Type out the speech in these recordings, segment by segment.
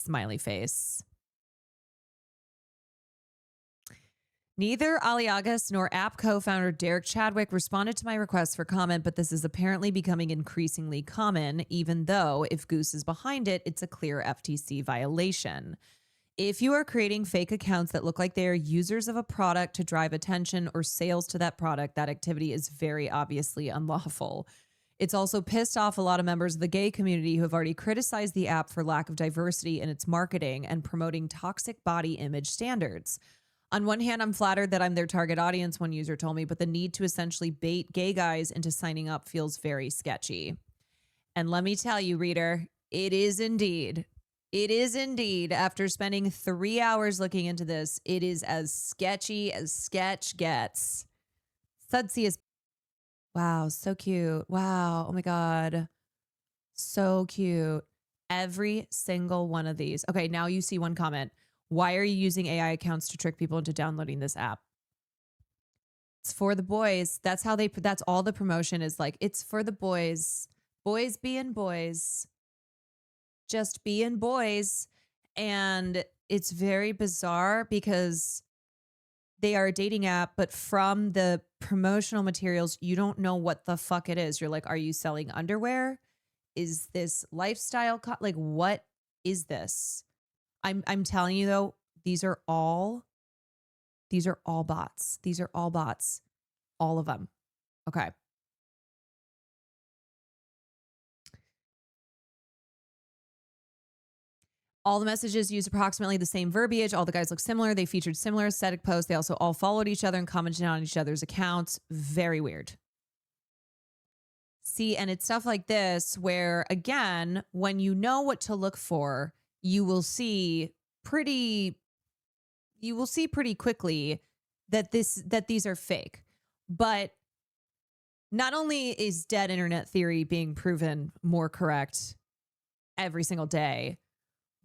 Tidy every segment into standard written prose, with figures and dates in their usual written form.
Smiley face. Neither Aliagas nor app co-founder Derek Chadwick responded to my request for comment, but this is apparently becoming increasingly common, even though if Goose is behind it, it's a clear FTC violation. If you are creating fake accounts that look like they are users of a product to drive attention or sales to that product, that activity is very obviously unlawful. It's also pissed off a lot of members of the gay community who have already criticized the app for lack of diversity in its marketing and promoting toxic body image standards. On one hand, I'm flattered that I'm their target audience, one user told me, but the need to essentially bait gay guys into signing up feels very sketchy. And let me tell you, reader, it is indeed. It is indeed. After spending 3 hours looking into this, it is as sketchy as sketch gets. Sudsy is. Wow, so cute. Wow. Oh my God. So cute. Every single one of these. Okay, now you see one comment. Why are you using AI accounts to trick people into downloading this app? It's for the boys. That's how that's all the promotion is like. It's for the boys. Boys being boys. Just being boys. And it's very bizarre because they are a dating app, but from the promotional materials, you don't know what the fuck it is. You're like, are you selling underwear? Is this lifestyle? Like, what is this? I'm telling you though, these are all bots. These are all bots. All of them. Okay. All the messages use approximately the same verbiage. All the guys look similar. They featured similar aesthetic posts. They also all followed each other and commented on each other's accounts. Very weird. See, and it's stuff like this where, again, when you know what to look for, you will see pretty quickly that these are fake. But not only is dead internet theory being proven more correct every single day,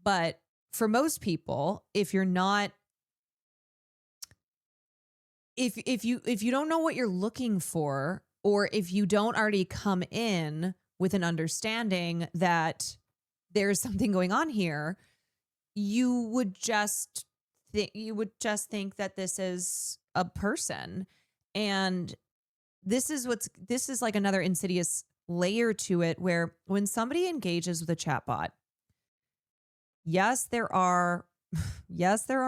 but for most people, if you're not, if you don't know what you're looking for, or if you don't already come in with an understanding that there's something going on here, you would just think that this is a person. And this is like another insidious layer to it, where when somebody engages with a chatbot, yes, there are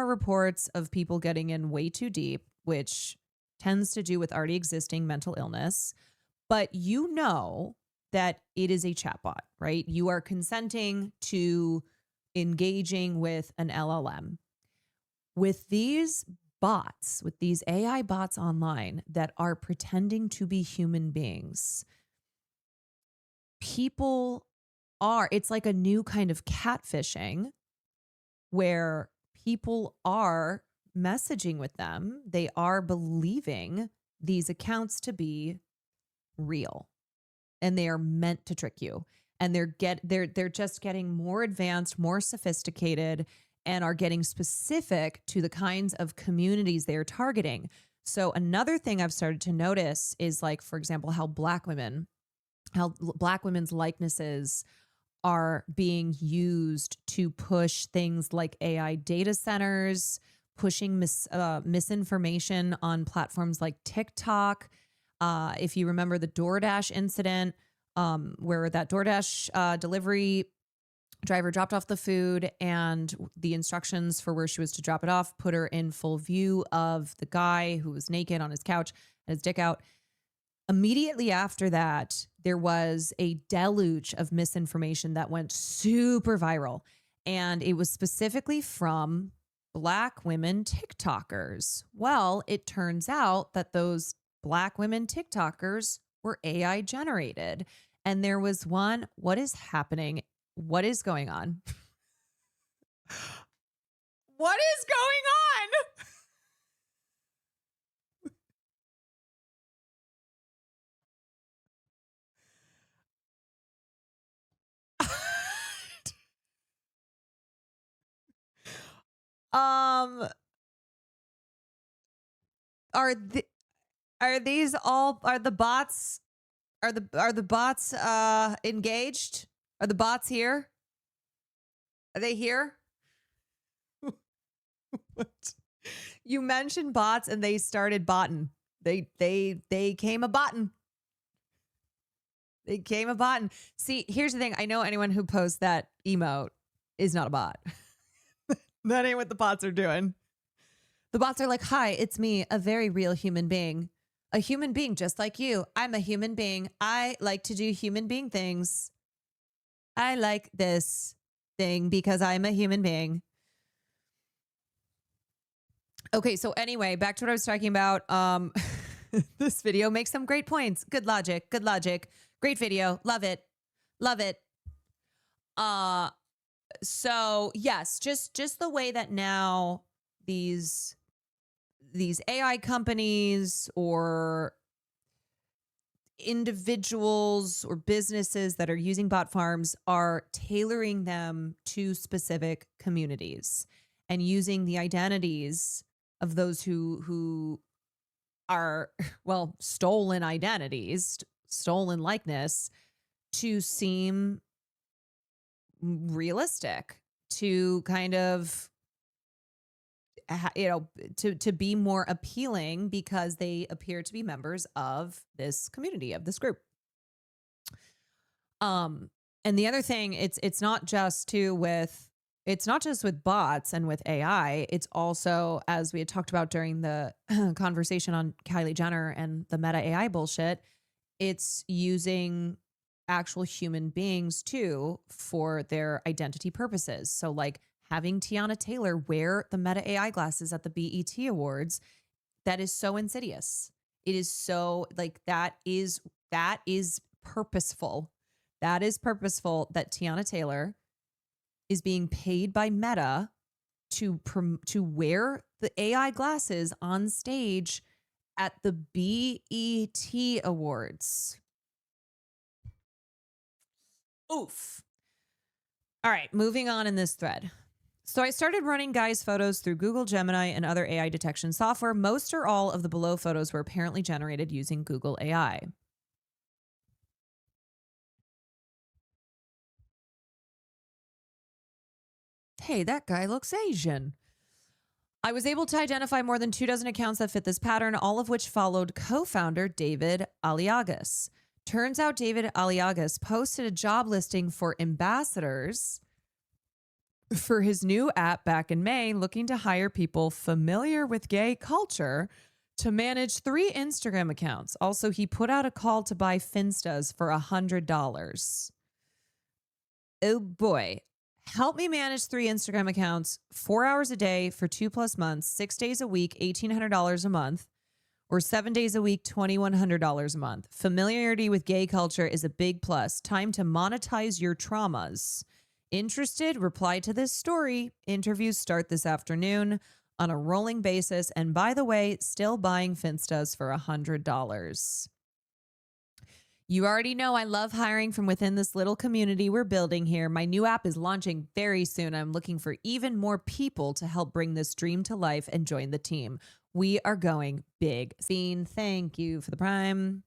reports of people getting in way too deep, which tends to do with already existing mental illness. But you know that it is a chatbot, right? You are consenting to engaging with an LLM. With these bots, with these AI bots online that are pretending to be human beings, it's like a new kind of catfishing where people are messaging with them. They are believing these accounts to be real, and they are meant to trick you. And they're just getting more advanced, more sophisticated, and are getting specific to the kinds of communities they are targeting. So another thing I've started to notice is, like, for example, how Black women's likenesses are being used to push things like AI data centers, pushing misinformation on platforms like TikTok. If you remember the DoorDash incident, where that DoorDash delivery driver dropped off the food, and the instructions for where she was to drop it off put her in full view of the guy who was naked on his couch and his dick out. Immediately after that, there was a deluge of misinformation that went super viral. And it was specifically from Black women TikTokers. Well, it turns out that those Black women TikTokers were AI generated. And there was one, what is happening? What is going on? What is going on? Are the bots engaged? Are the bots here? Are they here? You mentioned bots and they started botting. They came a botting. They came a botting. See, here's the thing. I know anyone who posts that emote is not a bot. That ain't what the bots are doing. The bots are like, hi, it's me, a very real human being. A human being just like you. I'm a human being. I like to do human being things. I like this thing because I'm a human being. Okay, so anyway, back to what I was talking about. This video makes some great points. Good logic. Good logic. Great video. Love it. Love it. So yes, just the way that now these AI companies or individuals or businesses that are using bot farms are tailoring them to specific communities and using the identities of those who are, well, stolen identities, stolen likeness, to seem realistic, to kind of, to be more appealing because they appear to be members of this community, of this group. And the other thing, it's not just with bots and with AI. It's also, as we had talked about during the conversation on Kylie Jenner and the Meta AI bullshit, it's using actual human beings too for their identity purposes. So like having Tiana Taylor wear the Meta AI glasses at the BET Awards, that is so insidious. It is so like, that is purposeful. That is purposeful that Tiana Taylor is being paid by Meta to wear the AI glasses on stage at the BET Awards. Oof. All right, moving on in this thread. So I started running guys' photos through Google Gemini and other AI detection software. Most or all of the below photos were apparently generated using Google AI. Hey, that guy looks Asian. I was able to identify more than 24 accounts that fit this pattern, all of which followed co-founder David Aliagas. Turns out David Aliagas posted a job listing for ambassadors for his new app back in May, looking to hire people familiar with gay culture to manage 3 Instagram accounts. Also, he put out a call to buy Finstas for $100. Oh boy. Help me manage 3 Instagram accounts, 4 hours a day for 2+ months, 6 days a week, $1,800 a month, or 7 days a week, $2,100 a month. Familiarity with gay culture is a big plus. Time to monetize your traumas. Interested? Reply to this story. Interviews start this afternoon on a rolling basis. And by the way, still buying Finstas for $100. You already know I love hiring from within this little community we're building here. My new app is launching very soon. I'm looking for even more people to help bring this dream to life and join the team. We are going big. Scene, thank you for the prime.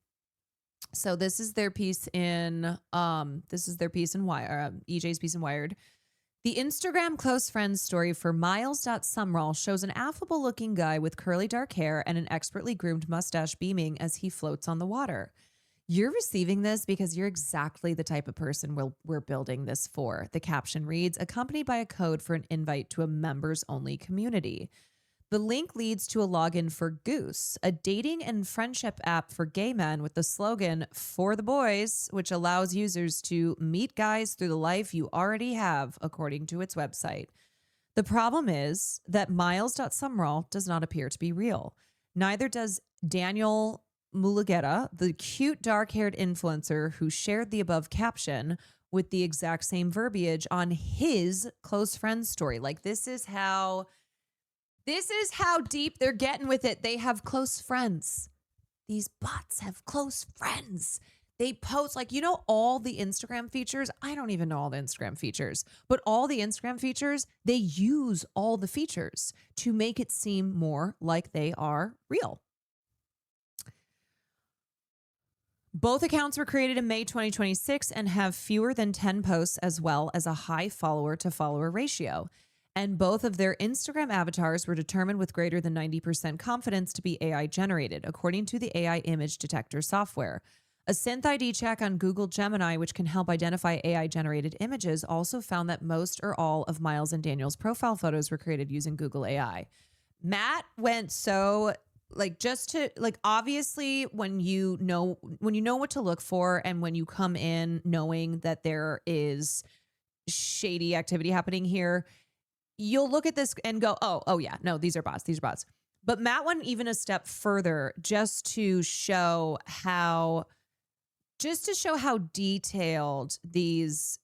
So this is their piece in EJ's piece in Wired. The Instagram close friends story for Miles.Sumrall shows an affable looking guy with curly dark hair and an expertly groomed mustache beaming as he floats on the water. You're receiving this because you're exactly the type of person we're building this for. The caption reads, accompanied by a code for an invite to a members-only community. The link leads to a login for Goose, a dating and friendship app for gay men with the slogan, for the boys, which allows users to meet guys through the life you already have, according to its website. The problem is that Miles.Sumrall does not appear to be real. Neither does Daniel Mulugeta, the cute dark-haired influencer who shared the above caption with the exact same verbiage on his close friends story. Like, this is how deep they're getting with it. They have close friends. These bots have close friends. They post, like, all the Instagram features. I don't even know all the Instagram features, but all the Instagram features, they use all the features to make it seem more like they are real. Both accounts were created in May 2026 and have fewer than 10 posts, as well as a high follower-to-follower ratio. And both of their Instagram avatars were determined with greater than 90% confidence to be AI generated, according to the AI image detector software. A synth ID check on Google Gemini, which can help identify AI generated images, also found that most or all of Miles and Daniel's profile photos were created using Google AI. Matt went so just to obviously when you know what to look for, and when you come in knowing that there is shady activity happening here, you'll look at this and go, oh yeah, no, these are bots. But Matt went even a step further just to show how detailed these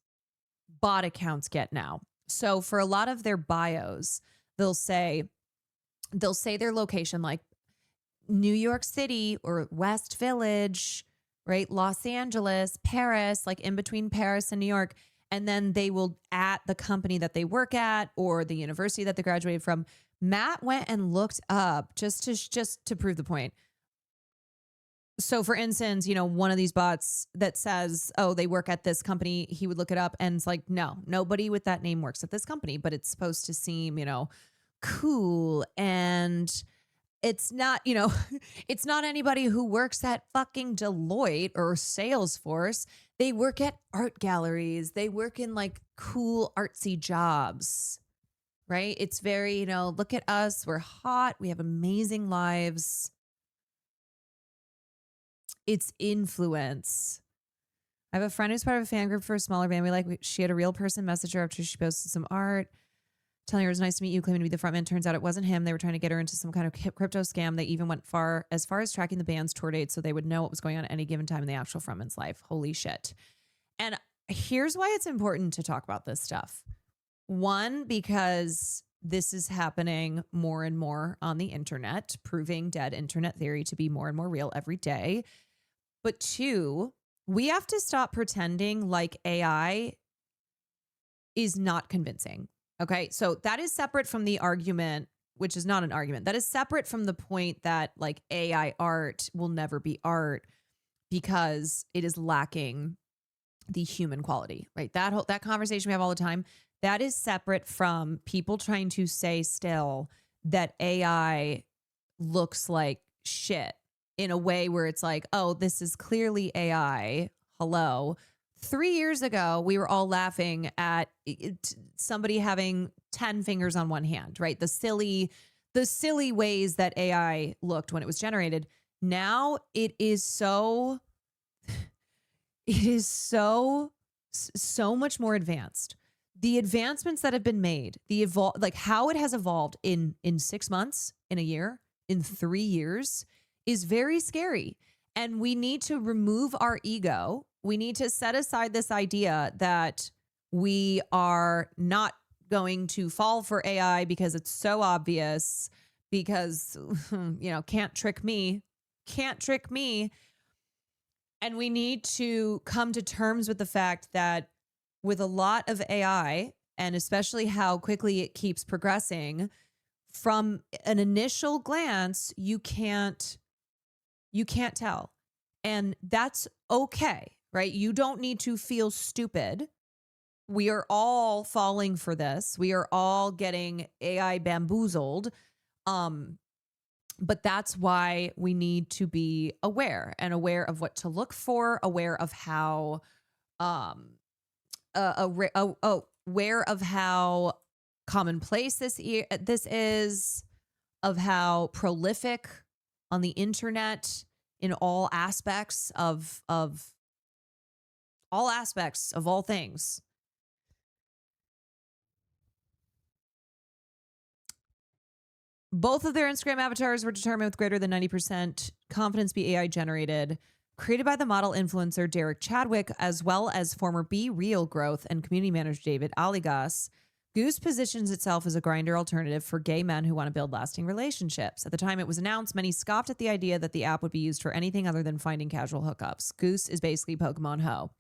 bot accounts get now. So for a lot of their bios, they'll say their location, like New York City or West Village, right? Los Angeles, Paris, like in between Paris and New York. And then they will at the company that they work at or the university that they graduated from. Matt went and looked up just to prove the point. So for instance, one of these bots that says, oh, they work at this company, he would look it up and it's like, no, nobody with that name works at this company, but it's supposed to seem, cool. And it's not, it's not anybody who works at fucking Deloitte or Salesforce. They work at art galleries. They work in like cool artsy jobs, right? It's very, look at us. We're hot. We have amazing lives. It's influence. I have a friend who's part of a fan group for a smaller band. She had a real person message her after she posted some art, telling her it was nice to meet you, claiming to be the frontman. Turns out it wasn't him. They were trying to get her into some kind of crypto scam. They even went as far as tracking the band's tour dates so they would know what was going on at any given time in the actual frontman's life. Holy shit. And here's why it's important to talk about this stuff. One, because this is happening more and more on the internet, proving dead internet theory to be more and more real every day. But two, we have to stop pretending like AI is not convincing. Okay, so that is separate from the argument, which is not an argument. That is separate from the point that like AI art will never be art because it is lacking the human quality, right? That conversation we have all the time, that is separate from people trying to say still that AI looks like shit in a way where it's like, oh, this is clearly AI. Hello. 3 years ago, we were all laughing at somebody having 10 fingers on one hand, right? The silly ways that AI looked when it was generated. Now it is so much more advanced. The advancements that have been made, how it has evolved in 6 months, in a year, in 3 years is very scary. And we need to remove our ego. We need to set aside this idea that we are not going to fall for AI because it's so obvious, because, can't trick me. And we need to come to terms with the fact that with a lot of AI, and especially how quickly it keeps progressing, from an initial glance, you can't tell. And that's okay, right? You don't need to feel stupid. We are all falling for this. We are all getting AI bamboozled. But that's why we need to be aware of what to look for, aware of how aware of how commonplace this is, of how prolific on the internet in all aspects of all things. Both of their Instagram avatars were determined with greater than 90% confidence be AI generated, created by the model influencer Derek Chadwick, as well as former Be Real growth and community manager David Aligas. Goose positions itself as a Grindr alternative for gay men who want to build lasting relationships. At the time it was announced, many scoffed at the idea that the app would be used for anything other than finding casual hookups. Goose is basically Pokemon Ho.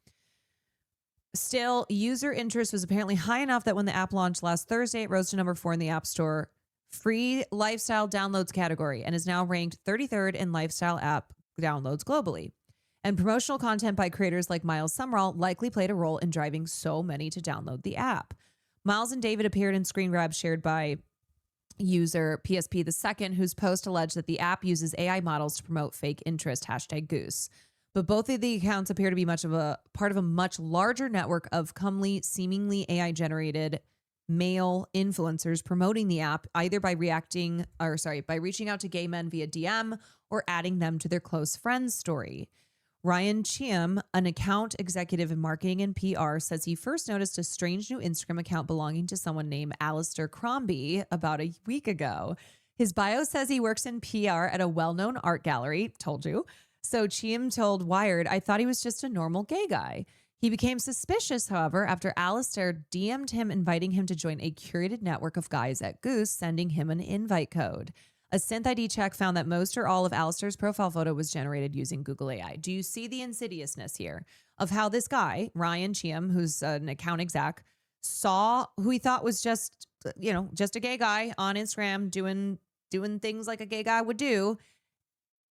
Still, user interest was apparently high enough that when the app launched last Thursday, it rose to number 4 in the App Store free lifestyle downloads category and is now ranked 33rd in lifestyle app downloads globally. And promotional content by creators like Miles Summerall likely played a role in driving so many to download the app. Miles and David appeared in screen grabs shared by user PSP II, whose post alleged that the app uses AI models to promote fake interest, #Goose. But both of the accounts appear to be much of a part of a much larger network of comely, seemingly AI generated male influencers promoting the app either by by reaching out to gay men via DM or adding them to their close friends story. Ryan Chiam, an account executive in marketing and PR, says he first noticed a strange new Instagram account belonging to someone named Alistair Crombie about a week ago. His bio says he works in PR at a well-known art gallery. Told you. So Chiam told Wired, I thought he was just a normal gay guy. He became suspicious, however, after Alistair DM'd him inviting him to join a curated network of guys at Goose, sending him an invite code. A synth ID check found that most or all of Alistair's profile photo was generated using Google AI. Do you see the insidiousness here of how this guy, Ryan Chiam, who's an account exec, saw who he thought was just a gay guy on Instagram doing things like a gay guy would do.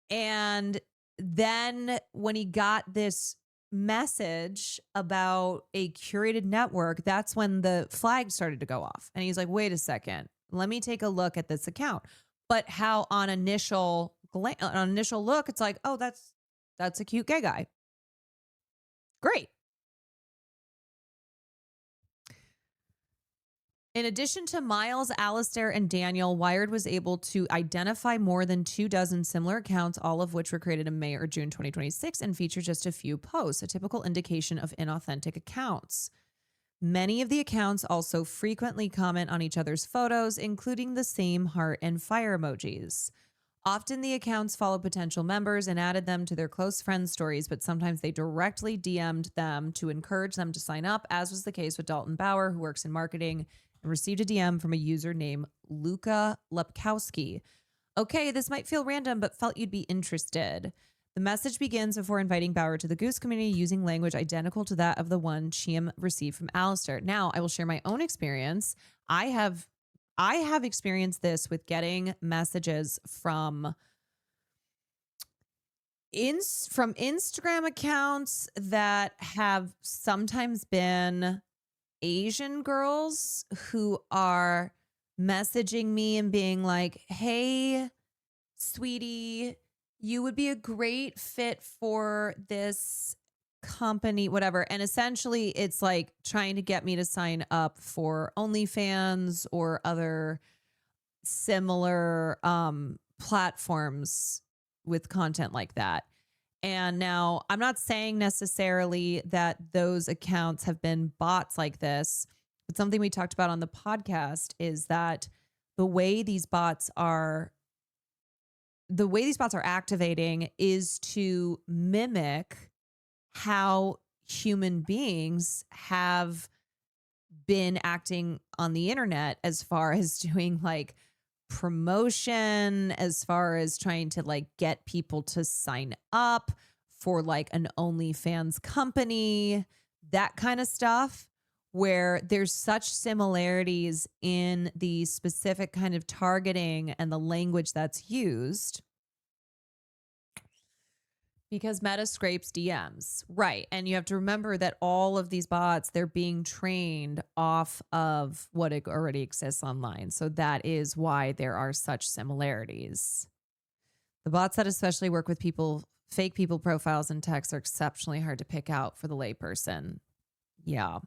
And then when he got this message about a curated network, that's when the flag started to go off. And he's like, wait a second, let me take a look at this account. But how on initial look, it's like, oh, that's a cute gay guy. Great. In addition to Miles, Alistair, and Daniel, Wired was able to identify more than 24 similar accounts, all of which were created in May or June 2026 and feature just a few posts, a typical indication of inauthentic accounts. Many of the accounts also frequently comment on each other's photos, including the same heart and fire emojis. Often the accounts followed potential members and added them to their close friends stories, but sometimes they directly DM'd them to encourage them to sign up, as was the case with Dalton Bauer, who works in marketing and received a DM from a user named Luka Lepkowski. Okay, this might feel random, but felt you'd be interested. The message begins before inviting Bauer to the Goose community using language identical to that of the one Chiam received from Alistair. Now, I will share my own experience. I have experienced this with getting messages from Instagram accounts that have sometimes been Asian girls who are messaging me and being like, hey, sweetie, you would be a great fit for this company, whatever. And essentially it's like trying to get me to sign up for OnlyFans or other similar platforms with content like that. And now I'm not saying necessarily that those accounts have been bots like this, but something we talked about on the podcast is that the way these bots are activating is to mimic how human beings have been acting on the internet as far as doing like promotion, as far as trying to like get people to sign up for like an OnlyFans company, that kind of stuff, where there's such similarities in the specific kind of targeting and the language that's used because Meta scrapes DMs. Right. And you have to remember that all of these bots, they're being trained off of what already exists online. So that is why there are such similarities. The bots that especially work with fake people profiles and texts are exceptionally hard to pick out for the layperson. Yeah.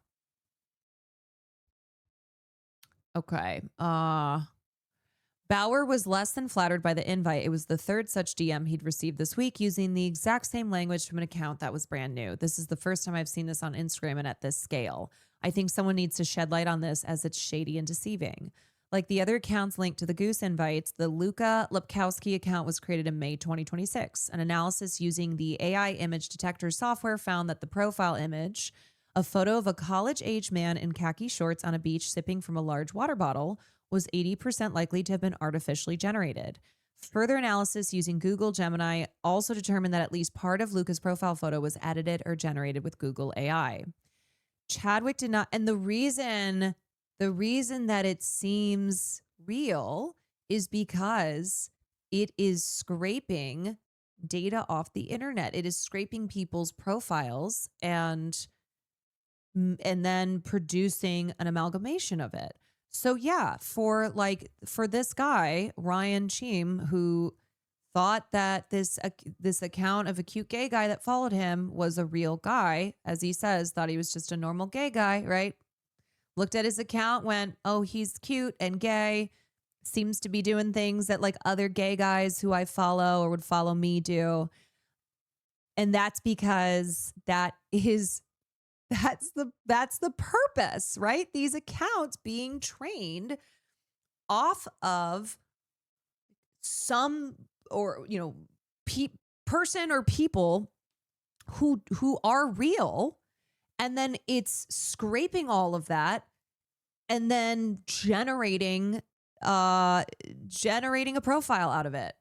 Okay. Bauer was less than flattered by the invite. It was the third such DM he'd received this week using the exact same language from an account that was brand new. This is the first time I've seen this on Instagram and at this scale. I think someone needs to shed light on this as it's shady and deceiving. Like the other accounts linked to the Goose invites, the Luka Lepkowski account was created in May 2026. An analysis using the AI image detector software found that the profile image, a photo of a college-age man in khaki shorts on a beach sipping from a large water bottle, was 80% likely to have been artificially generated. Further analysis using Google Gemini also determined that at least part of Luca's profile photo was edited or generated with Google AI. Chadwick did not, and the reason that it seems real is because it is scraping data off the internet. It is scraping people's profiles and and then producing an amalgamation of it. So yeah, for this guy, Ryan Cheem, who thought that this account of a cute gay guy that followed him was a real guy, as he says, thought he was just a normal gay guy, right? Looked at his account, went, oh, he's cute and gay, seems to be doing things that like other gay guys who I follow or would follow me do. And that's because that's the purpose, right? These accounts being trained off of some, or person or people who are real, and then it's scraping all of that and then generating a profile out of it.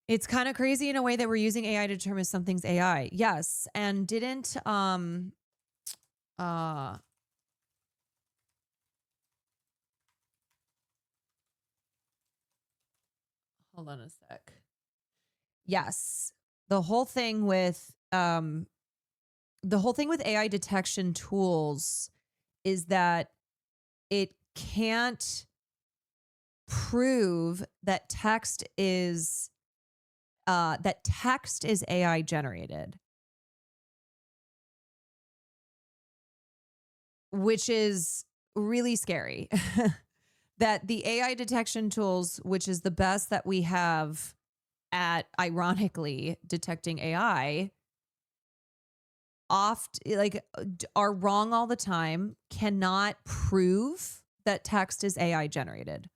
It's kind of crazy in a way that we're using AI to determine something's AI. Yes, and didn't hold on a sec. Yes. The whole thing with AI detection tools is that it can't prove that text is AI generated, which is really scary. That the AI detection tools, which is the best that we have at, ironically, detecting AI, are wrong all the time, cannot prove that text is AI generated.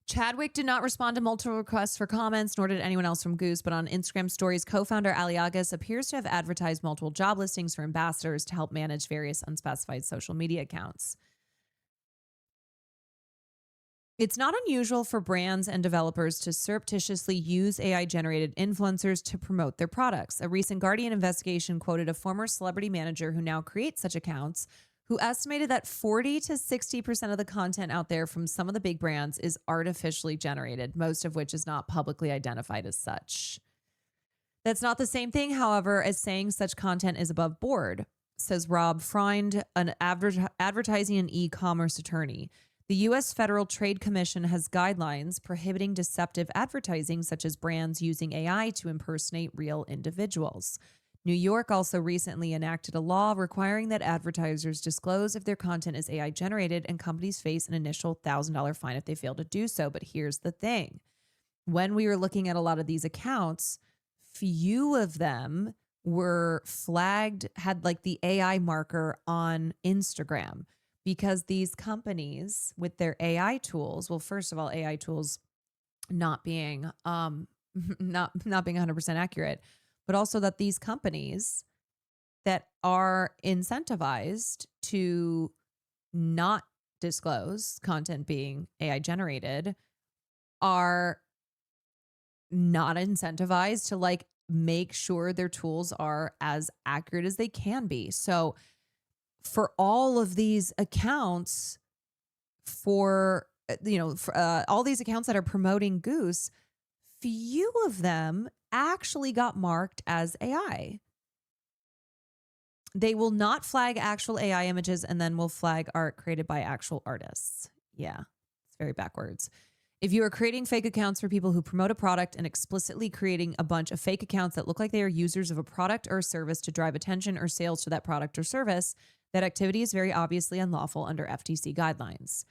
Chadwick did not respond to multiple requests for comments, nor did anyone else from Goose, but on Instagram stories, co-founder Aliagas appears to have advertised multiple job listings for ambassadors to help manage various unspecified social media accounts. It's not unusual for brands and developers to surreptitiously use AI-generated influencers to promote their products. A recent Guardian investigation quoted a former celebrity manager who now creates such accounts, who estimated that 40 to 60% of the content out there from some of the big brands is artificially generated, most of which is not publicly identified as such. That's not the same thing, however, as saying such content is above board, says Rob Freund, an advertising and e-commerce attorney. The U.S. Federal Trade Commission has guidelines prohibiting deceptive advertising, such as brands using AI to impersonate real individuals. New York also recently enacted a law requiring that advertisers disclose if their content is AI generated, and companies face an initial $1,000 fine if they fail to do so. But here's the thing. When we were looking at a lot of these accounts, few of them were flagged, had like the AI marker on Instagram, because these companies with their AI tools, well, first of all, AI tools not being not being 100% accurate, but also that these companies that are incentivized to not disclose content being AI generated are not incentivized to like make sure their tools are as accurate as they can be. So for all of these accounts, for all these accounts that are promoting Goose, few of them actually got marked as AI. They will not flag actual AI images and then will flag art created by actual artists. Yeah, it's very backwards. If you are creating fake accounts for people who promote a product and explicitly creating a bunch of fake accounts that look like they are users of a product or service to drive attention or sales to that product or service, that activity is very obviously unlawful under FTC guidelines.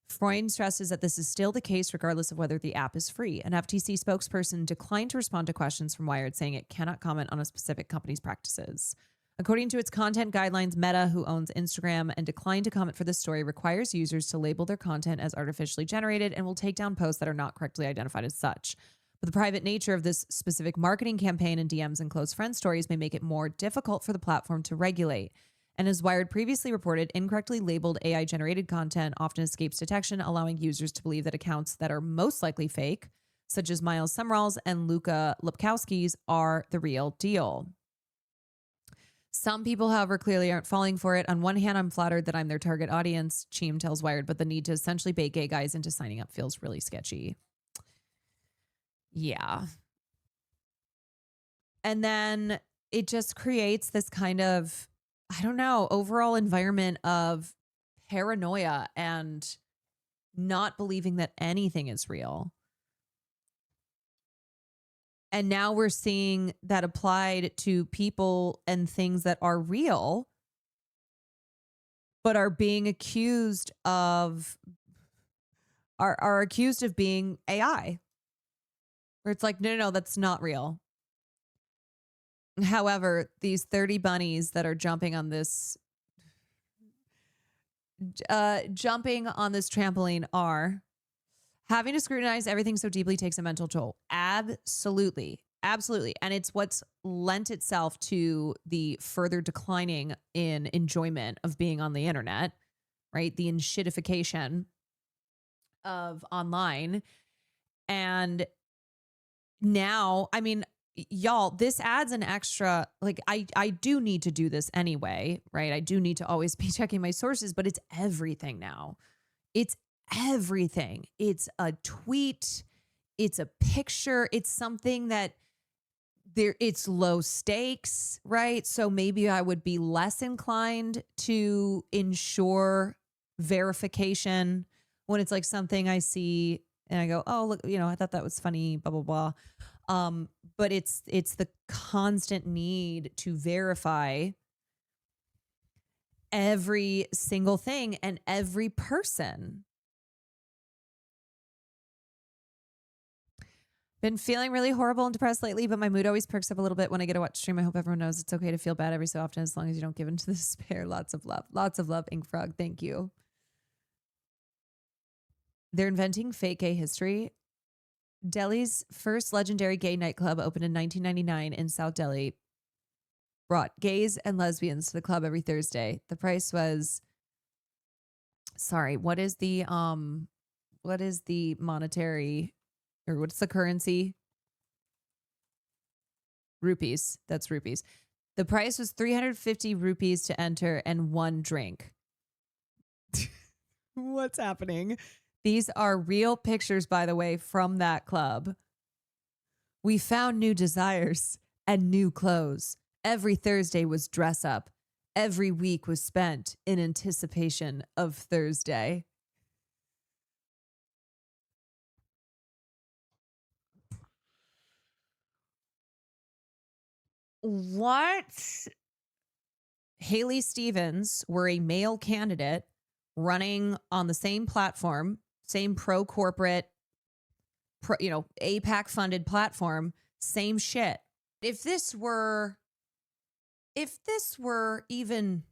Freund stresses that this is still the case regardless of whether the app is free. An FTC spokesperson declined to respond to questions from Wired, saying it cannot comment on a specific company's practices. According to its content guidelines, Meta, who owns Instagram and declined to comment for this story, requires users to label their content as artificially generated and will take down posts that are not correctly identified as such. But the private nature of this specific marketing campaign and DMs and close friend stories may make it more difficult for the platform to regulate. And as Wired previously reported, incorrectly labeled AI-generated content often escapes detection, allowing users to believe that accounts that are most likely fake, such as Miles Sumrall's and Luka Lipkowski's, are the real deal. Some people, however, clearly aren't falling for it. On one hand, I'm flattered that I'm their target audience, Cheem tells Wired, but the need to essentially bait gay guys into signing up feels really sketchy. Yeah. And then it just creates this kind of, I don't know, overall environment of paranoia and not believing that anything is real. And now we're seeing that applied to people and things that are real, but are being accused of, are accused of being AI. Where it's like, no, that's not real. However, these 30 bunnies that are jumping on this trampoline are having to scrutinize everything so deeply takes a mental toll. Absolutely. And it's what's lent itself to the further declining in enjoyment of being on the internet, right? The enshittification of online. And now, I mean, y'all, this adds an extra, like, I do need to do this anyway, right? I do need to always be checking my sources, but it's everything now. It's everything. It's a tweet. It's a picture. It's something that it's low stakes, right? So maybe I would be less inclined to ensure verification when it's like something I see and I go, oh, look, I thought that was funny, blah, blah, blah. But it's the constant need to verify every single thing and every person. Been feeling really horrible and depressed lately, but my mood always perks up a little bit when I get to watch stream. I hope everyone knows it's okay to feel bad every so often as long as you don't give in to the despair. Lots of love. Lots of love, Ink Frog. Thank you. They're inventing fake gay history. Delhi's first legendary gay nightclub opened in 1999 in South Delhi. Brought gays and lesbians to the club every Thursday. The price was, what is the monetary, or what's the currency? Rupees. That's rupees. The price was 350 rupees to enter and one drink. What's happening? These are real pictures, by the way, from that club. We found new desires and new clothes. Every Thursday was dress up. Every week was spent in anticipation of Thursday. What? Haley Stevens were a male candidate running on the same platform, same pro-corporate, APAC funded platform, same shit. If this were even,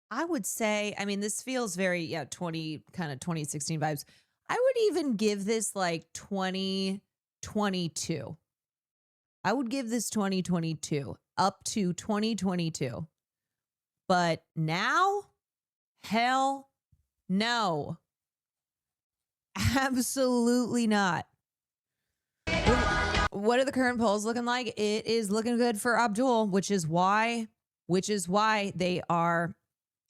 I would say, I mean, this feels very, 2016 vibes. I would even give this like 2022. I would give this 2022 up to 2022. But now, hell no. Absolutely not. What are the current polls looking like? It is looking good for Abdul, which is why they are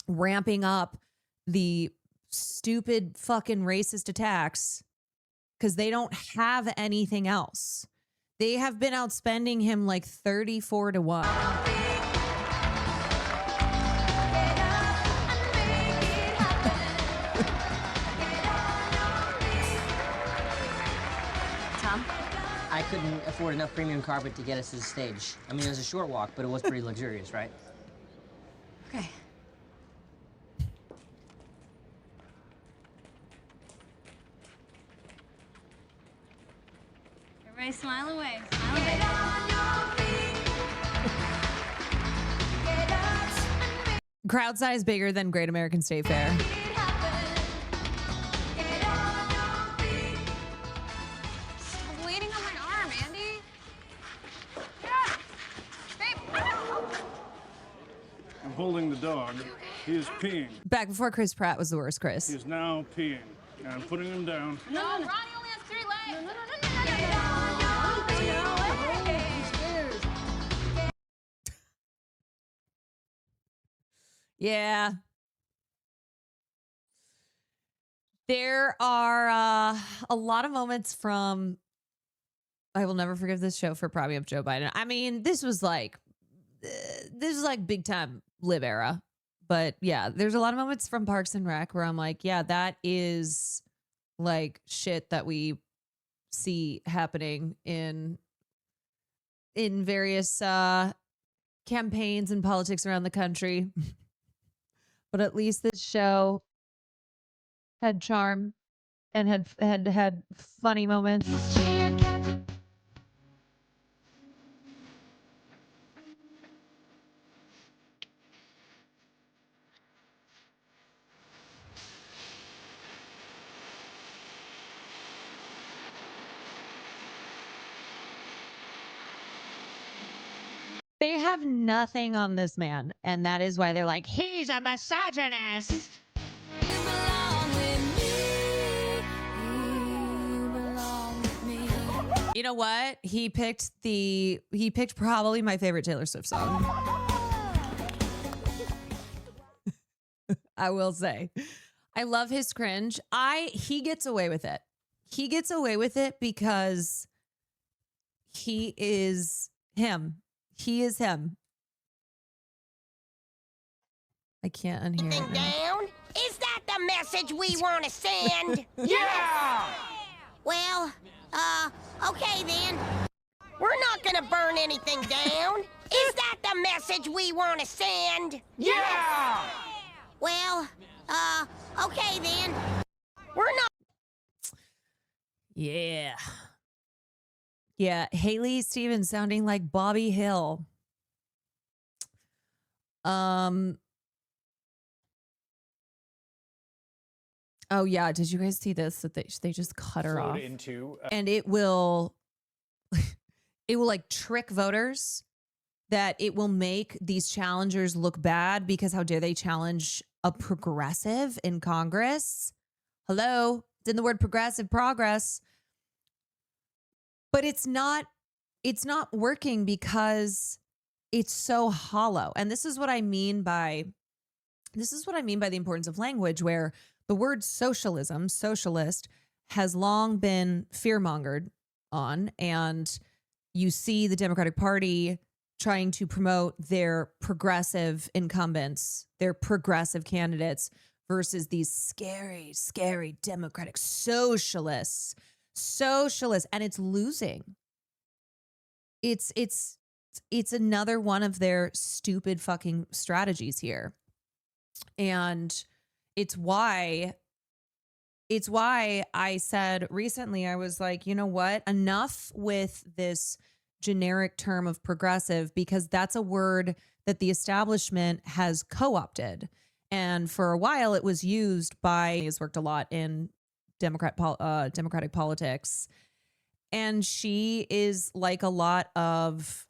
ramping up the stupid fucking racist attacks, because they don't have anything else. They have been outspending him like 34-1. I couldn't afford enough premium carpet to get us to the stage. I mean, it was a short walk, but it was pretty luxurious, right? Okay. Everybody smile away. Smile away. Crowd size bigger than Great American State Fair. Holding the dog. He is peeing. Back before Chris Pratt was the worst, Chris. He is now peeing. And I'm putting him down. No, Ronnie only has 3 legs. No. Yeah. There are a lot of moments from I will never forgive this show for propping up Joe Biden. I mean, this is like big time live era. But yeah, there's a lot of moments from Parks and Rec where I'm like, yeah, that is like shit that we see happening in various campaigns and politics around the country. But at least this show had charm and had funny moments. They have nothing on this man, and that is why they're like, he's a misogynist. You know what? He picked probably my favorite Taylor Swift song. I will say. I love his cringe. He gets away with it. He gets away with it because he is him. He is him. I can't unhear it now. Down? Is that the message we want to send? Yeah! Well, okay then. We're not gonna burn anything down. Is that the message we want to send? Yeah! Well, okay then. We're not. Yeah. Yeah, Haley Stevens sounding like Bobby Hill. Oh yeah, did you guys see this? That they just cut her off, and it will like trick voters. That it will make these challengers look bad because how dare they challenge a progressive in Congress? Hello, it's in the word progressive, progress. But it's not working because it's so hollow. And this is what I mean by the importance of language, where the word socialism, socialist, has long been fearmongered on. And you see the Democratic Party trying to promote their progressive incumbents, their progressive candidates, versus these scary, scary Democratic socialists, and it's losing. It's another one of their stupid fucking strategies here. And it's why I said recently, I was like, you know what? Enough with this generic term of progressive, because that's a word that the establishment has co-opted. And for a while it was used by, has worked a lot in Democratic politics. And she is like a lot of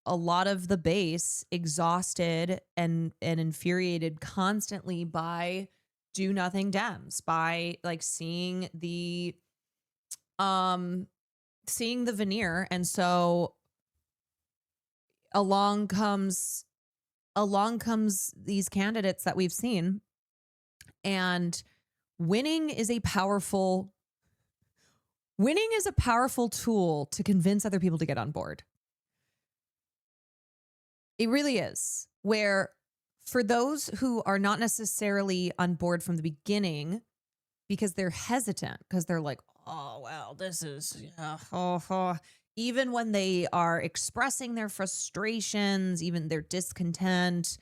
the base, exhausted and infuriated constantly by do nothing Dems, by like seeing the veneer. And so along comes these candidates that we've seen, and winning is a powerful tool to convince other people to get on board. It really is. Where for those who are not necessarily on board from the beginning because they're hesitant, because they're like, oh, well, this is, even when they are expressing their frustrations, even their discontent,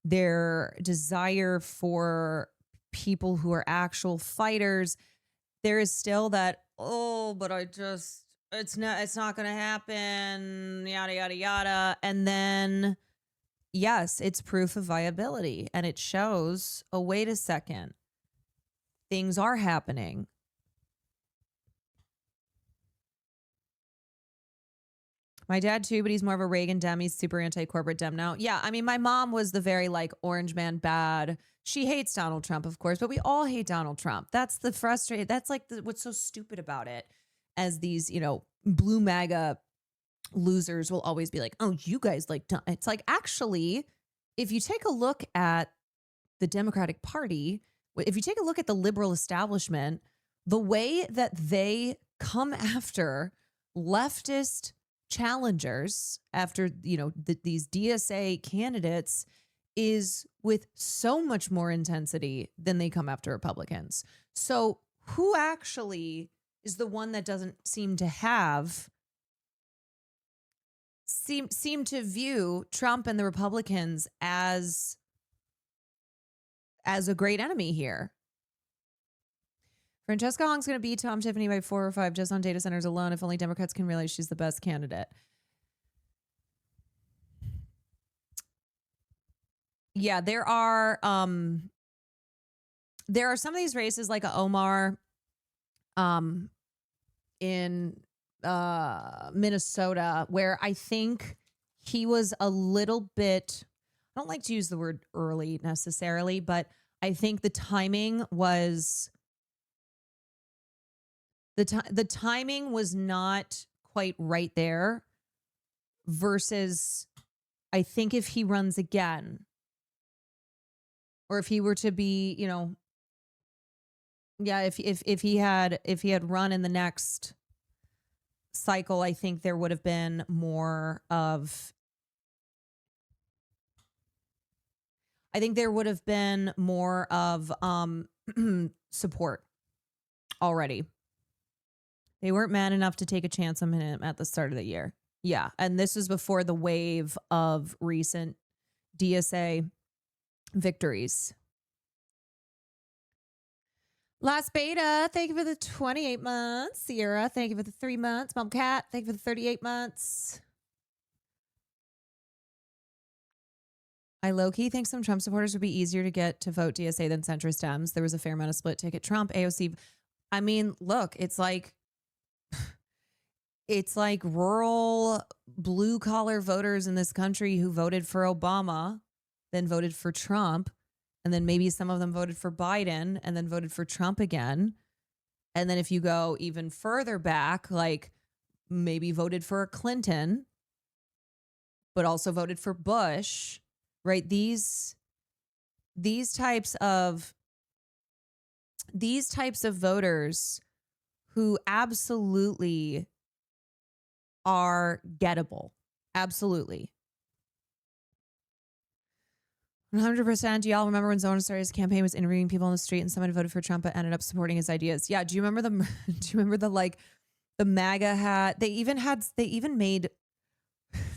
their desire for people who are actual fighters, there is still that, oh, but it's not going to happen, yada, yada, yada. And then, yes, it's proof of viability. And it shows, oh, wait a second, things are happening. My dad too, but he's more of a Reagan Dem. He's super anti-corporate Dem now. Yeah, I mean, my mom was the very like orange man bad. She hates Donald Trump, of course, but we all hate Donald Trump. That's the frustrating. That's like what's so stupid about it, as these, blue MAGA losers will always be like, oh, you guys like, it's like, actually, if you take a look at the Democratic Party, if you take a look at the liberal establishment, the way that they come after leftist challengers, after, these DSA candidates, is with so much more intensity than they come after Republicans. So who actually is the one that doesn't seem to seem to view Trump and the Republicans as a great enemy here? Francesca Hong's going to beat Tom Tiffany by 4 or 5 just on data centers alone. If only Democrats can realize she's the best candidate. Yeah, there are some of these races like Omar in Minnesota, where I think he was a little bit, I don't like to use the word early necessarily, but I think the timing was the timing was not quite right there, versus I think if he runs again, or if he were to be, if he had run in the next cycle, I think there would have been more of support already. They weren't mad enough to take a chance on him at the start of the year. Yeah, and this was before the wave of recent DSA victories. Last Beta, thank you for the 28 months. Sierra, thank you for the 3 months. Mom Cat, thank you for the 38 months. I low-key think some Trump supporters would be easier to get to vote DSA than centrist Dems. There was a fair amount of split ticket Trump, AOC. I mean, look, it's like rural blue-collar voters in this country who voted for Obama, then voted for Trump, and then maybe some of them voted for Biden and then voted for Trump again. And then if you go even further back, like maybe voted for Clinton, but also voted for Bush, right? These types of voters who absolutely are gettable. Absolutely. 100%. Do y'all remember when Zona started his campaign, was interviewing people on the street, and someone voted for Trump but ended up supporting his ideas? Yeah. Do you remember the MAGA hat? They even made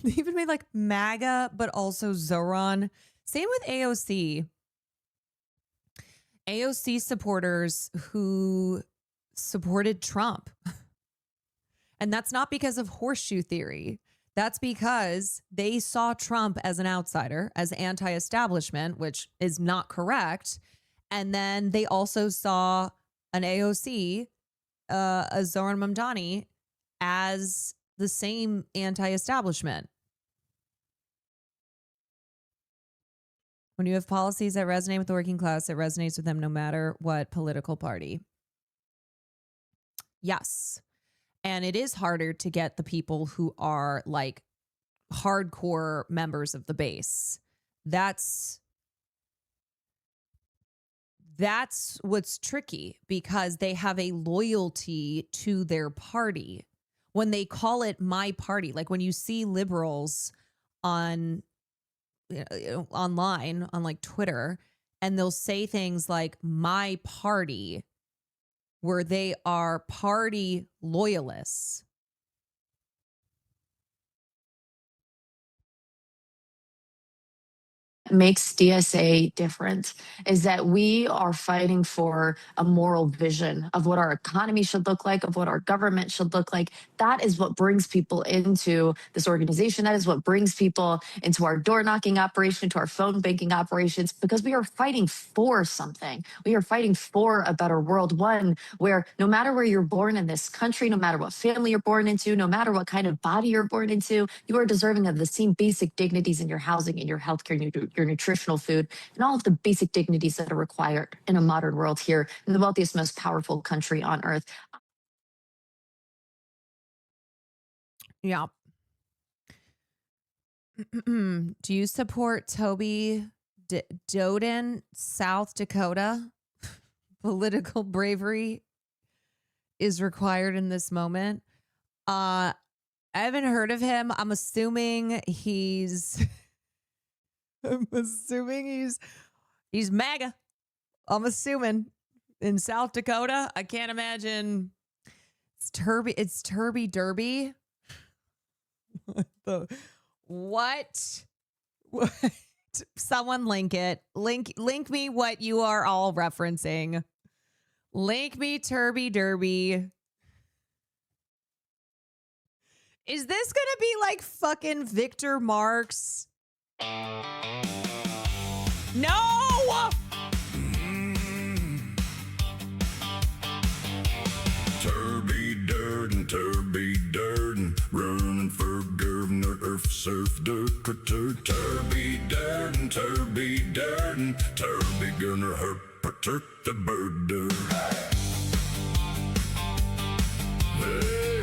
like MAGA, but also Zoran. Same with AOC. AOC supporters who supported Trump. And that's not because of horseshoe theory. That's because they saw Trump as an outsider, as anti-establishment, which is not correct. And then they also saw an AOC, a Zoran Mamdani, as the same anti-establishment. When you have policies that resonate with the working class, it resonates with them no matter what political party. Yes. And it is harder to get the people who are like hardcore members of the base. That's what's tricky, because they have a loyalty to their party. When they call it my party, like when you see liberals on online on like Twitter, and they'll say things like my party, where they are party loyalists. Makes DSA different is that we are fighting for a moral vision of what our economy should look like, of what our government should look like. That is what brings people into this organization. That is what brings people into our door knocking operation, to our phone banking operations, because we are fighting for something. We are fighting for a better world, one where no matter where you're born in this country, no matter what family you're born into, no matter what kind of body you're born into, you are deserving of the same basic dignities in your housing, in your healthcare, your nutritional food, and all of the basic dignities that are required in a modern world here in the wealthiest, most powerful country on earth. Yeah. Do you support Toby Doden, South Dakota. Political bravery is required in this moment. I haven't heard of him. I'm assuming he's he's MAGA. I'm assuming in South Dakota. I can't imagine it's Turby Derby. What? What? Someone link it. Link me what you are all referencing. Link me Turby Derby. Is this gonna be like fucking Victor Marx? No! Turby Durden, running for governor of South Dakota. Turby Durden, Turby gonna help protect the border. Hey.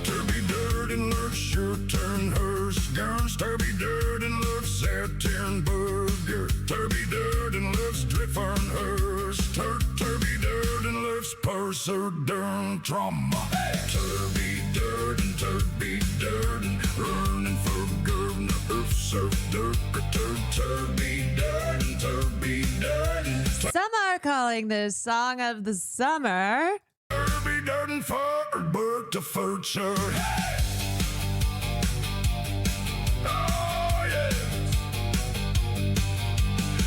Turby Durden loves sure turn hers guns. Turby Durden loves satin burger. Turby Durden loves drift on hers. Turby Durden loves parser darn trauma. Turby Durden, running for governor of South Dakota. Turby Durden. Some are calling this song of the summer. Turby Durden forward, but the future. Oh, yes.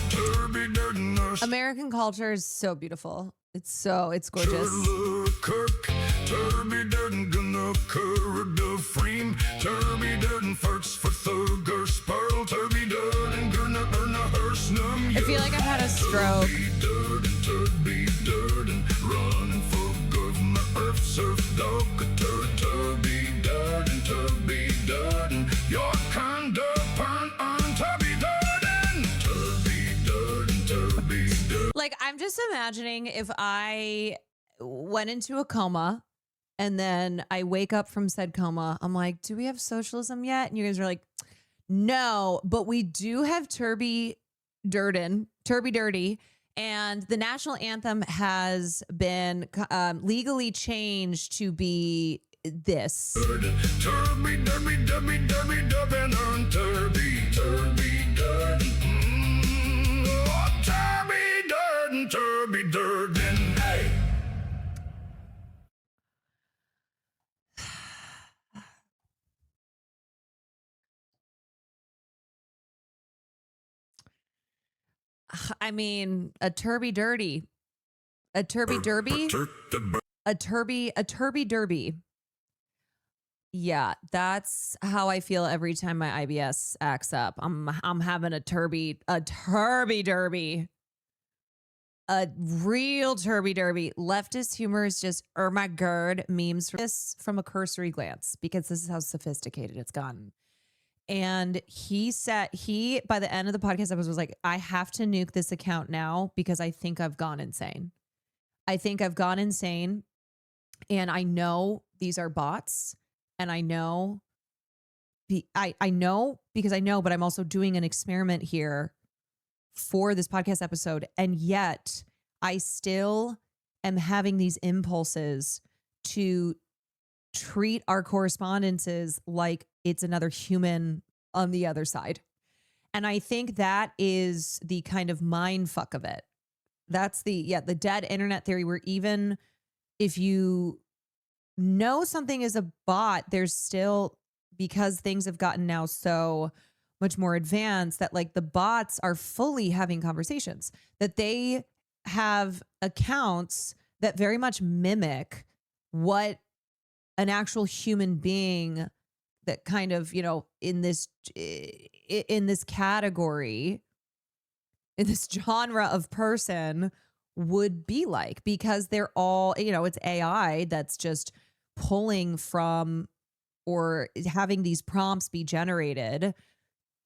Turby Durden. American culture is so beautiful. It's gorgeous. Turby Durden gonna curve the frame. Turby Durden farts for thugger sparl. Turby Durden gonna earn a hearse num. I feel like I've had a stroke. Turby Durden, running for governor of South Dakota. Turby Durden, your conduct on Turby Durden. Turby Durden. Like, I'm just imagining if I went into a coma and then I wake up from said coma. I'm like, do we have socialism yet? And you guys are like, no, but we do have Turby Dirty. And the national anthem has been legally changed to be this. Turby Durden on Turby Durden. Oh, Turby Durden. Hey. I mean, a Turby Derby. A Turby Derby. Yeah, that's how I feel every time my IBS acts up. I'm having a Turby Derby. A real Turby Derby. Leftist humor is just my gird memes from a cursory glance, because this is how sophisticated it's gotten. And he said, by the end of the podcast episode, was like, I have to nuke this account now because I think I've gone insane. And I know these are bots, and I know I know because I know, but I'm also doing an experiment here for this podcast episode. And yet I still am having these impulses to treat our correspondences like it's another human on the other side. And I think that is the kind of mind fuck of it. That's the dead internet theory, where even if you know something is a bot, there's still, because things have gotten now so much more advanced, that like the bots are fully having conversations, that they have accounts that very much mimic what an actual human being that kind of, in this category, in this genre of person would be like, because they're all, it's AI that's just pulling from or having these prompts be generated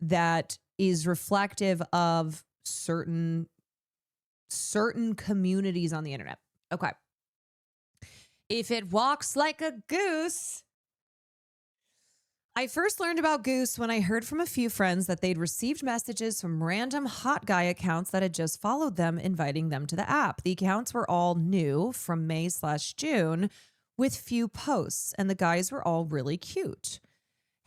that is reflective of certain communities on the internet. Okay. If it walks like a goose, I first learned about Goose when I heard from a few friends that they'd received messages from random hot guy accounts that had just followed them, inviting them to the app. The accounts were all new from May/June with few posts, and the guys were all really cute.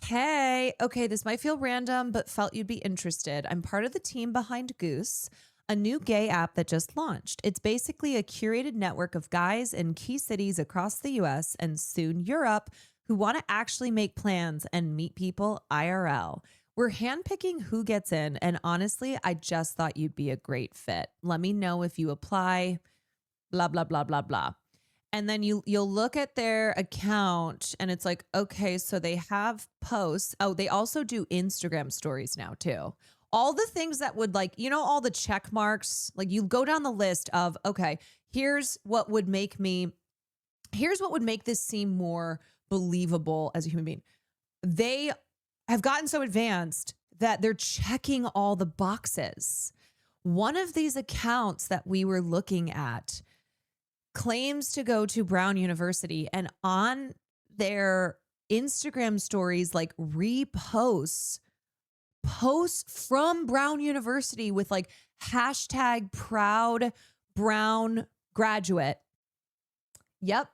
Hey, okay, this might feel random, but felt you'd be interested. I'm part of the team behind Goose, a new gay app that just launched. It's basically a curated network of guys in key cities across the US and soon Europe who want to actually make plans and meet people IRL. We're handpicking who gets in, and honestly, I just thought you'd be a great fit. Let me know if you apply, blah, blah, blah, blah, blah. And then you'll look at their account and it's like, okay, so they have posts. Oh, they also do Instagram stories now too. All the things that would like, you know, all the check marks, like you go down the list of, okay, here's what would make this seem more believable as a human being. They have gotten so advanced that they're checking all the boxes. One of these accounts that we were looking at claims to go to Brown University, and on their Instagram stories, like reposts posts from Brown University with like hashtag proud Brown graduate. Yep.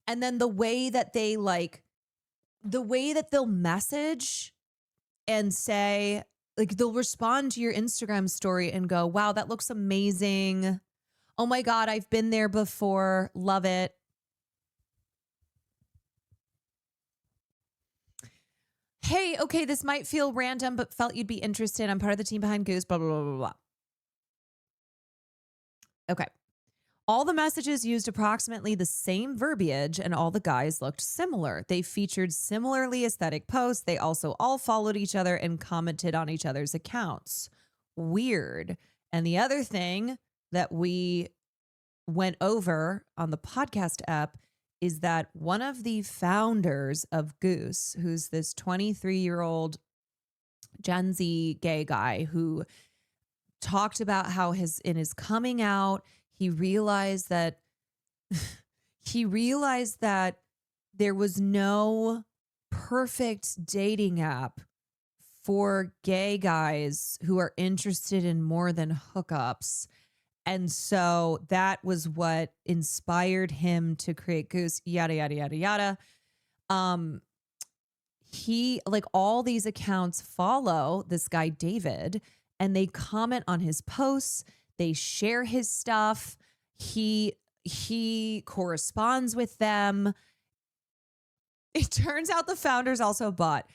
And then the way that they'll message and say, like, they'll respond to your Instagram story and go, wow, that looks amazing. Oh my God, I've been there before. Love it. Hey, okay, this might feel random, but felt you'd be interested. I'm part of the team behind Goose, blah, blah, blah, blah, blah. Okay. All the messages used approximately the same verbiage, and all the guys looked similar. They featured similarly aesthetic posts. They also all followed each other and commented on each other's accounts. Weird. And the other thing that we went over on the podcast app is that one of the founders of Goose, who's this 23-year-old Gen Z gay guy who talked about how in his coming out, he realized that there was no perfect dating app for gay guys who are interested in more than hookups. And so that was what inspired him to create Goose, yada, yada, yada, yada. He, like, all these accounts follow this guy, David, and they comment on his posts. They share his stuff. He corresponds with them. It turns out the founder's also a bot.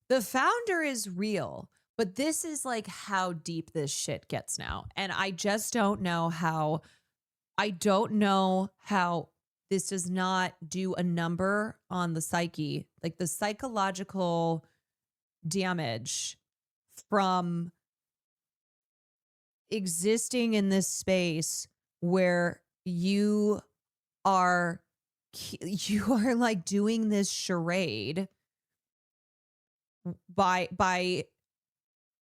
The founder is real, but this is like how deep this shit gets now. And I just don't know how this does not do a number on the psyche, like the psychological damage from existing in this space where you are like doing this charade by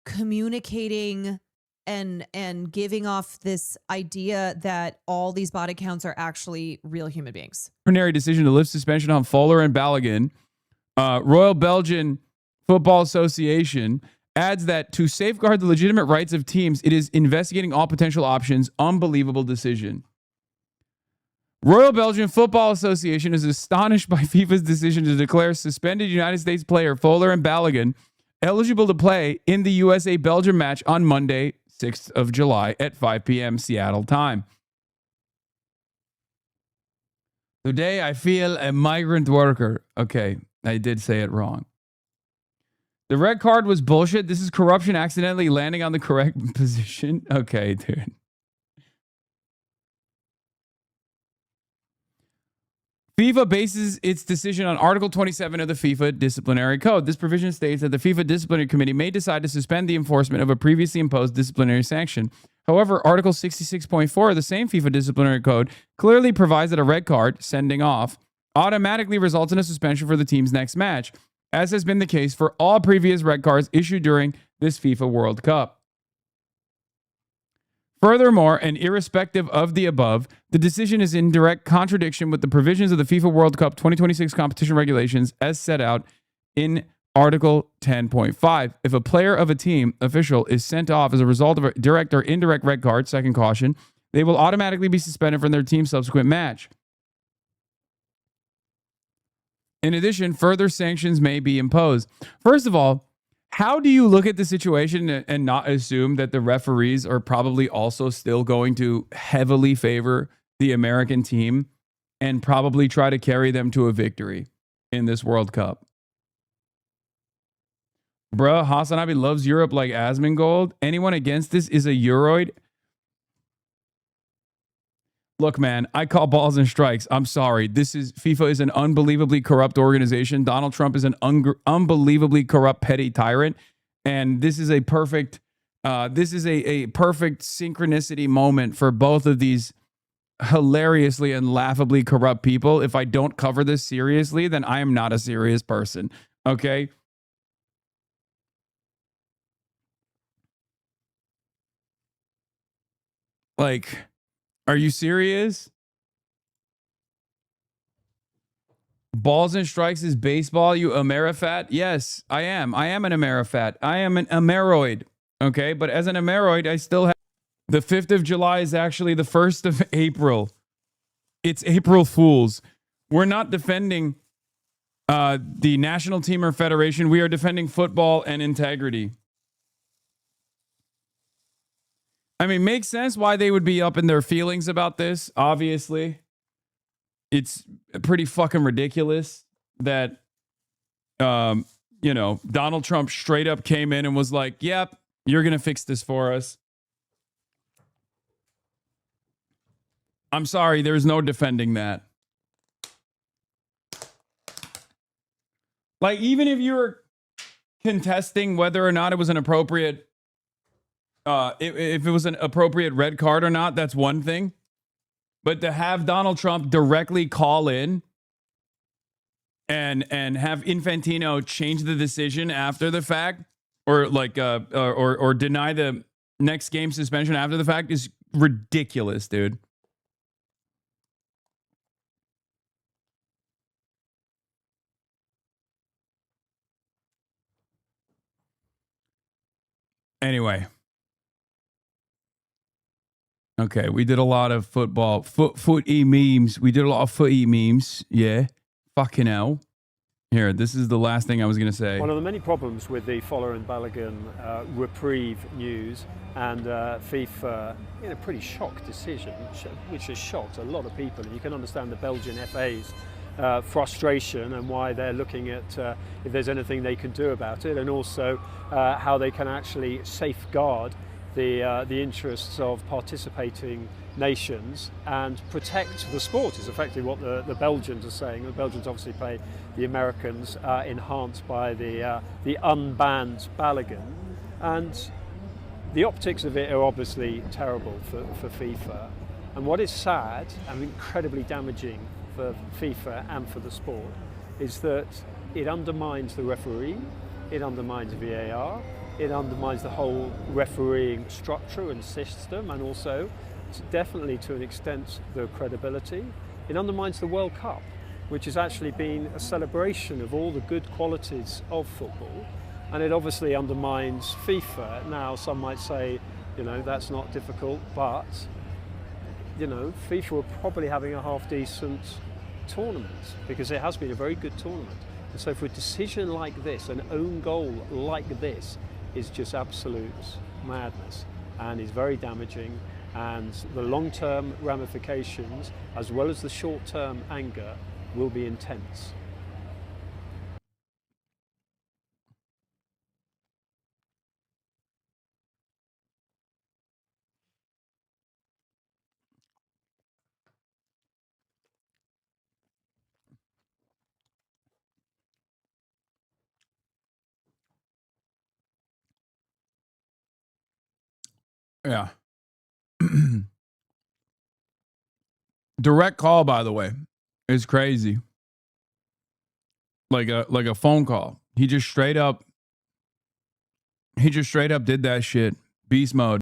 communicating and giving off this idea that all these bot accounts are actually real human beings. Decision to lift suspension on Fowler and Balogun. Royal Belgian Football Association adds that to safeguard the legitimate rights of teams, it is investigating all potential options. Unbelievable decision. Royal Belgian Football Association is astonished by FIFA's decision to declare suspended United States player Fowler and Balogun eligible to play in the USA-Belgium match on Monday, 6th of July at 5 p.m. Seattle time. Today, I feel a migrant worker. Okay, I did say it wrong. The red card was bullshit. This is corruption accidentally landing on the correct position. Okay, dude. FIFA bases its decision on Article 27 of the FIFA Disciplinary Code. This provision states that the FIFA Disciplinary Committee may decide to suspend the enforcement of a previously imposed disciplinary sanction. However, Article 66.4 of the same FIFA Disciplinary Code clearly provides that a red card, sending off, automatically results in a suspension for the team's next match, as has been the case for all previous red cards issued during this FIFA World Cup. Furthermore, and irrespective of the above, the decision is in direct contradiction with the provisions of the FIFA World Cup 2026 competition regulations as set out in Article 10.5. If a player of a team official is sent off as a result of a direct or indirect red card, second caution, they will automatically be suspended from their team's subsequent match. In addition, further sanctions may be imposed. First of all, how do you look at the situation and not assume that the referees are probably also still going to heavily favor the American team and probably try to carry them to a victory in this World Cup? Bruh, Hasanabi loves Europe like Asmongold. Anyone against this is a Euroid. Look, man, I call balls and strikes. I'm sorry. FIFA is an unbelievably corrupt organization. Donald Trump is an unbelievably corrupt petty tyrant. And this is a perfect perfect synchronicity moment for both of these hilariously and laughably corrupt people. If I don't cover this seriously, then I am not a serious person. Okay? Like, are you serious? Balls and strikes is baseball, you Amerifat? Yes, I am. I am an Amerifat. I am an Ameroid. Okay, but as an Ameroid, I still have... The 5th of July is actually the 1st of April. It's April Fools. We're not defending the national team or federation. We are defending football and integrity. I mean, makes sense why they would be up in their feelings about this, obviously. It's pretty fucking ridiculous that, Donald Trump straight up came in and was like, yep, you're going to fix this for us. I'm sorry, there's no defending that. Like, even if you were contesting whether or not it was an appropriate if it was an appropriate red card or not, that's one thing. But to have Donald Trump directly call in and have Infantino change the decision after the fact, or like or deny the next game suspension after the fact, is ridiculous, dude. Anyway. Okay, we did a lot of football, footy memes. We did a lot of footy memes. Yeah. Fucking hell. Here, this is the last thing I was going to say. One of the many problems with the Fowler and Balogun reprieve news and FIFA in a pretty shocked decision, which has shocked a lot of people. And you can understand the Belgian FA's frustration and why they're looking at if there's anything they can do about it, and also how they can actually safeguard the interests of participating nations and protect the sport is effectively what the Belgians are saying. The Belgians obviously pay the Americans, enhanced by the unbanned Balogun, and the optics of it are obviously terrible for FIFA. And what is sad and incredibly damaging for FIFA and for the sport is that it undermines the referee, it undermines VAR, it undermines the whole refereeing structure and system, and also, definitely to an extent, the credibility. It undermines the World Cup, which has actually been a celebration of all the good qualities of football, and it obviously undermines FIFA. Now, some might say, that's not difficult, but, FIFA were probably having a half-decent tournament, because it has been a very good tournament. And so for a decision like this, an own goal like this, is just absolute madness and is very damaging, and the long-term ramifications as well as the short-term anger will be intense. Yeah. Direct call, by the way, is crazy. Like a phone call. He just straight up did that shit. Beast mode.